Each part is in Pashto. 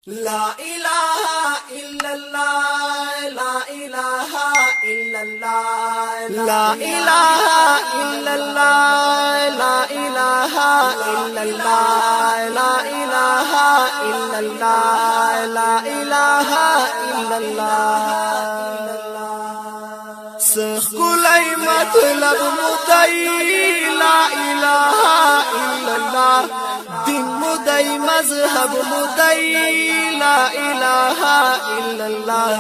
لا إله إلا الله لا إله إلا الله لا إله إلا الله لا إله إلا الله لا إله إلا الله لا إله إلا الله سخلي مطلب مدعي لا إله إلا الله دين مدعي مذهب مدعي لا إله إلا الله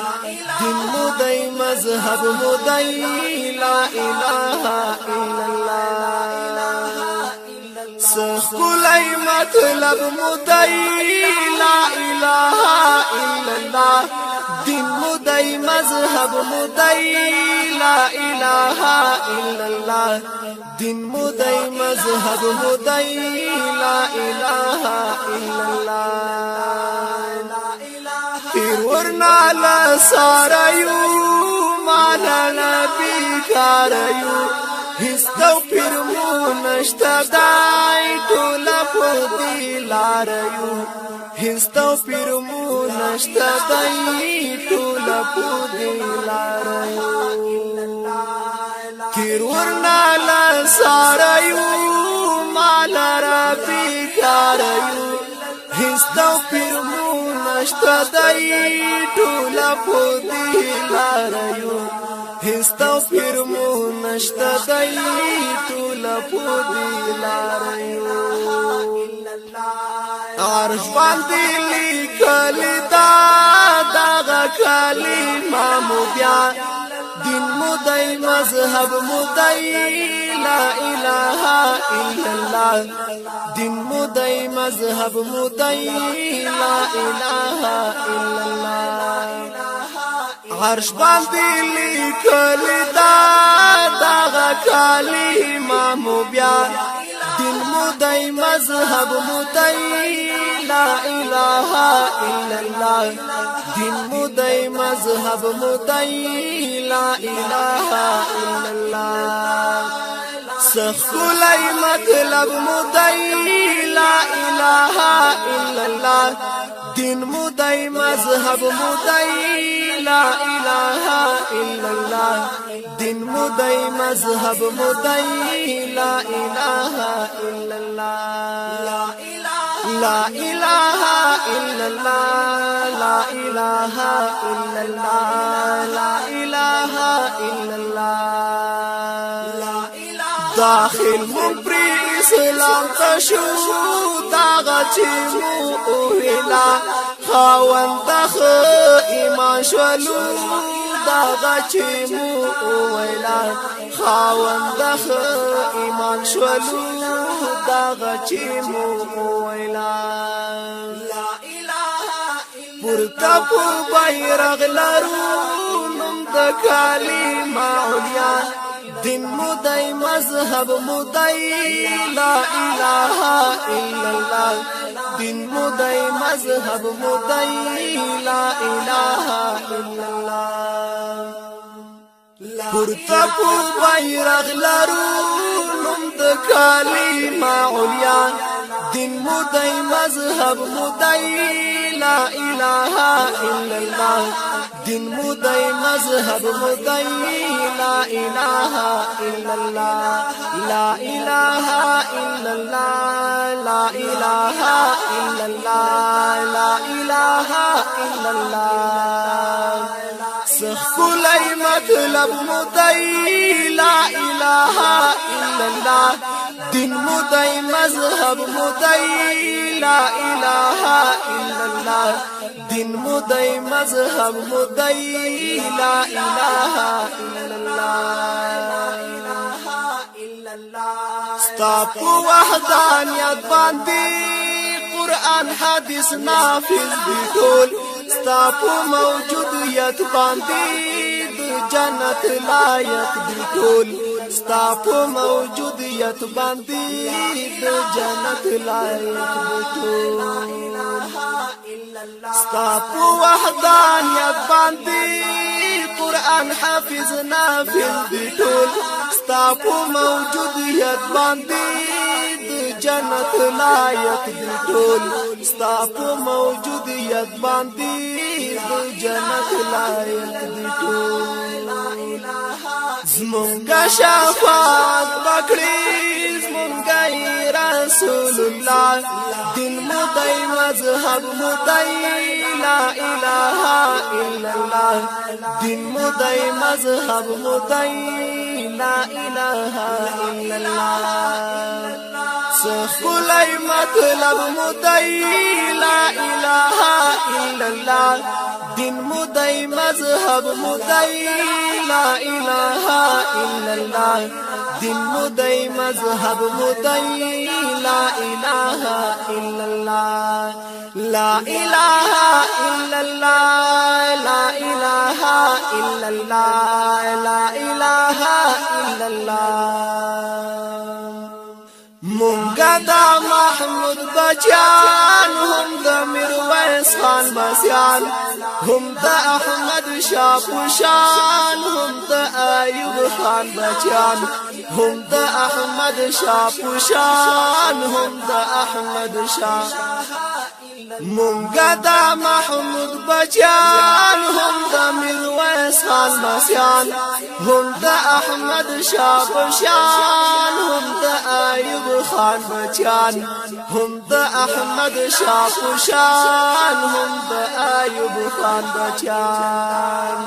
دين مدعي مذهب مدعي لا إله إلا الله سخلي مطلب مدعي لا إله إلا الله دين مدعي مذهب مدعي لا إله إلا الله دين مدعي مذهب مدعي لا إله إلا الله پیر ورنا لساریو مالا نبی کاریو هستو پیر مونشتا دائی ٹولا پودی لاریو هستو پیر مونشتا دائی ټولا پودی لاریو پیر ورنا لساریو مالا ربی کاریو هستو پیر مونشتا دائی ټولا پودی لاریو هستو پیر مونشتا دائی ټولا پودی لاریو عرش باندې لیکل دا کلمه مو بیا دین مدعي مذهب مدعي لا إله إلا الله دين مدعي مذهب مدعي لا إله إلا الله عرش باندې لیکل دا کلمه مو بیا دين مدعي مذهب مدعي لا إله إلا الله دين مدعي مذهب مدعي لا إله إلا الله سخلي مطلب مدعي لا إله إلا الله دين مدعي مذهب مدعي لا إله إلا الله دين مدعي مذهب مدعي لا إله إلا الله لا إله إلا الله لا إله إلا الله لا إله إلا الله داخل مبري اسلام تشو داغا چیمو اوهلا خاون دخ ایمان شولو داغا چیمو اوهلا خاون دخ ایمان شولو داغا چیمو اوهلا پورتا پو بیرغ لرو نم د کلمه علیا دين مدعي مذهب مدعي لا إله إلا الله دين مدعي مذهب مدعي لا إله إلا الله پورتا پو بیرغ لرو نم د کلمه علیا دين مدعي مذهب مدعي لا إله إلا الله دين مدعي مذهب مدعي لا إله إلا الله لا إله إلا الله لا إله إلا الله لا إله إلا الله سخلي مطلب مدعي لا إله إلا الله دين مدعي مذهب مدعي لا إله إلا الله دين مدعي مذهب مدعي لا إله إلا الله ستاپو وحدانيت باندې قرآن حديث نافذ دي ټول ستاپو موجودیت باندې د جنت لایق دي ټول ستاپو موجودیت باندې د جنت لایق دي ټول ستاپو وحدانيت باندې قرآن حافظ نافذ دي ټول ستاپو موجودیت باندې د جنت لایق دی ټول ستا په موجودیت باندې د جنت لایق دی ټول زمونږه شفاعت وکړي زمونږه رسول الله دین مو دی مذهب مو دی لا اله الا الله دین مو دی مذهب مو دی لا اله الا الله سخلای مطلب مو دی لا اله الا الله دین مو دی مذهب مو دی لا اله الا الله دین مو دی مذهب مو دی لا اله الا الله لا اله الا الله لا اله الا الله لا اله الا الله مونږه دا محمود بچان هم د میرویس خان بسیان هم د احمد شاه پوشان هم د ایوب خان بچان هم د احمد شاه پوشان هم د احمد شاه مونږه دا محمود بچان هم د میرویس خان بسیان هم د احمد شاه پوشان هم د ایوب خان بچان هم د احمد شاه پوشان هم د ایوب خان بچان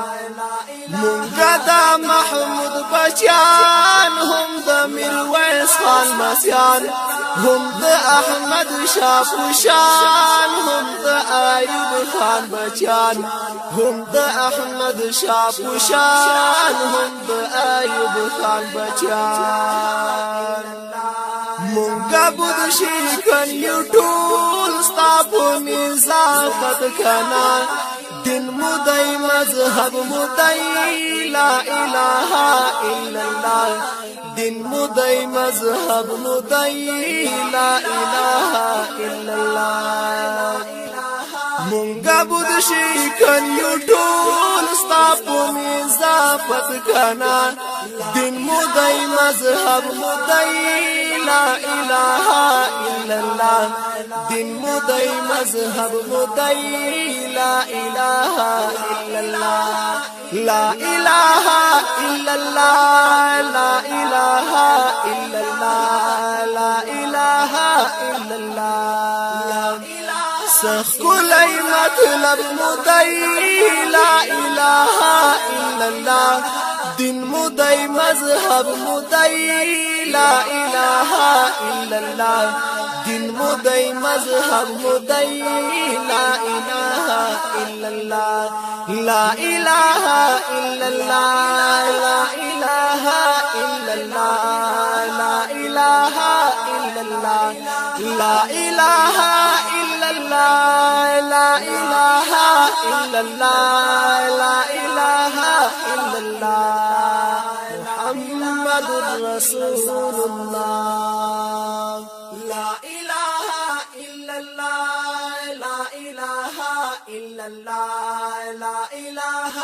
مونږه دا محمود بچان هم د میرویس خان بسیان هم د احمد شاه پوشان هم د ایوب خان بچان هم د احمد شاه پوشان هم د ایوب خان بچان مونږه بود شي کن یو ټول ستا په نظافت کنا دین مو دی مذهب مو دی لا اله الا الله دین مو دی مذهب مو دی لا اله الا الله مونږه بود شي کن یو ټول ستا په نظافت کنا دین مو دی مذهب مو دی لا اله الا الله دین مو دی مذهب مو دی لا اله الا الله لا اله الا الله لا اله الا الله لا اله الا الله سخلای مطلب مو دی لا اله الا الله دین مو دی مذهب مو دی لا اله الا الله دین مو دی مذهب مو دی لا اله الا الله لا اله الا الله لا اله الا الله لا اله الا الله لا اله الا الله لا اله الا الله لا اله الا الله محمد رسول الله لا اله الا الله لا اله الا الله لا اله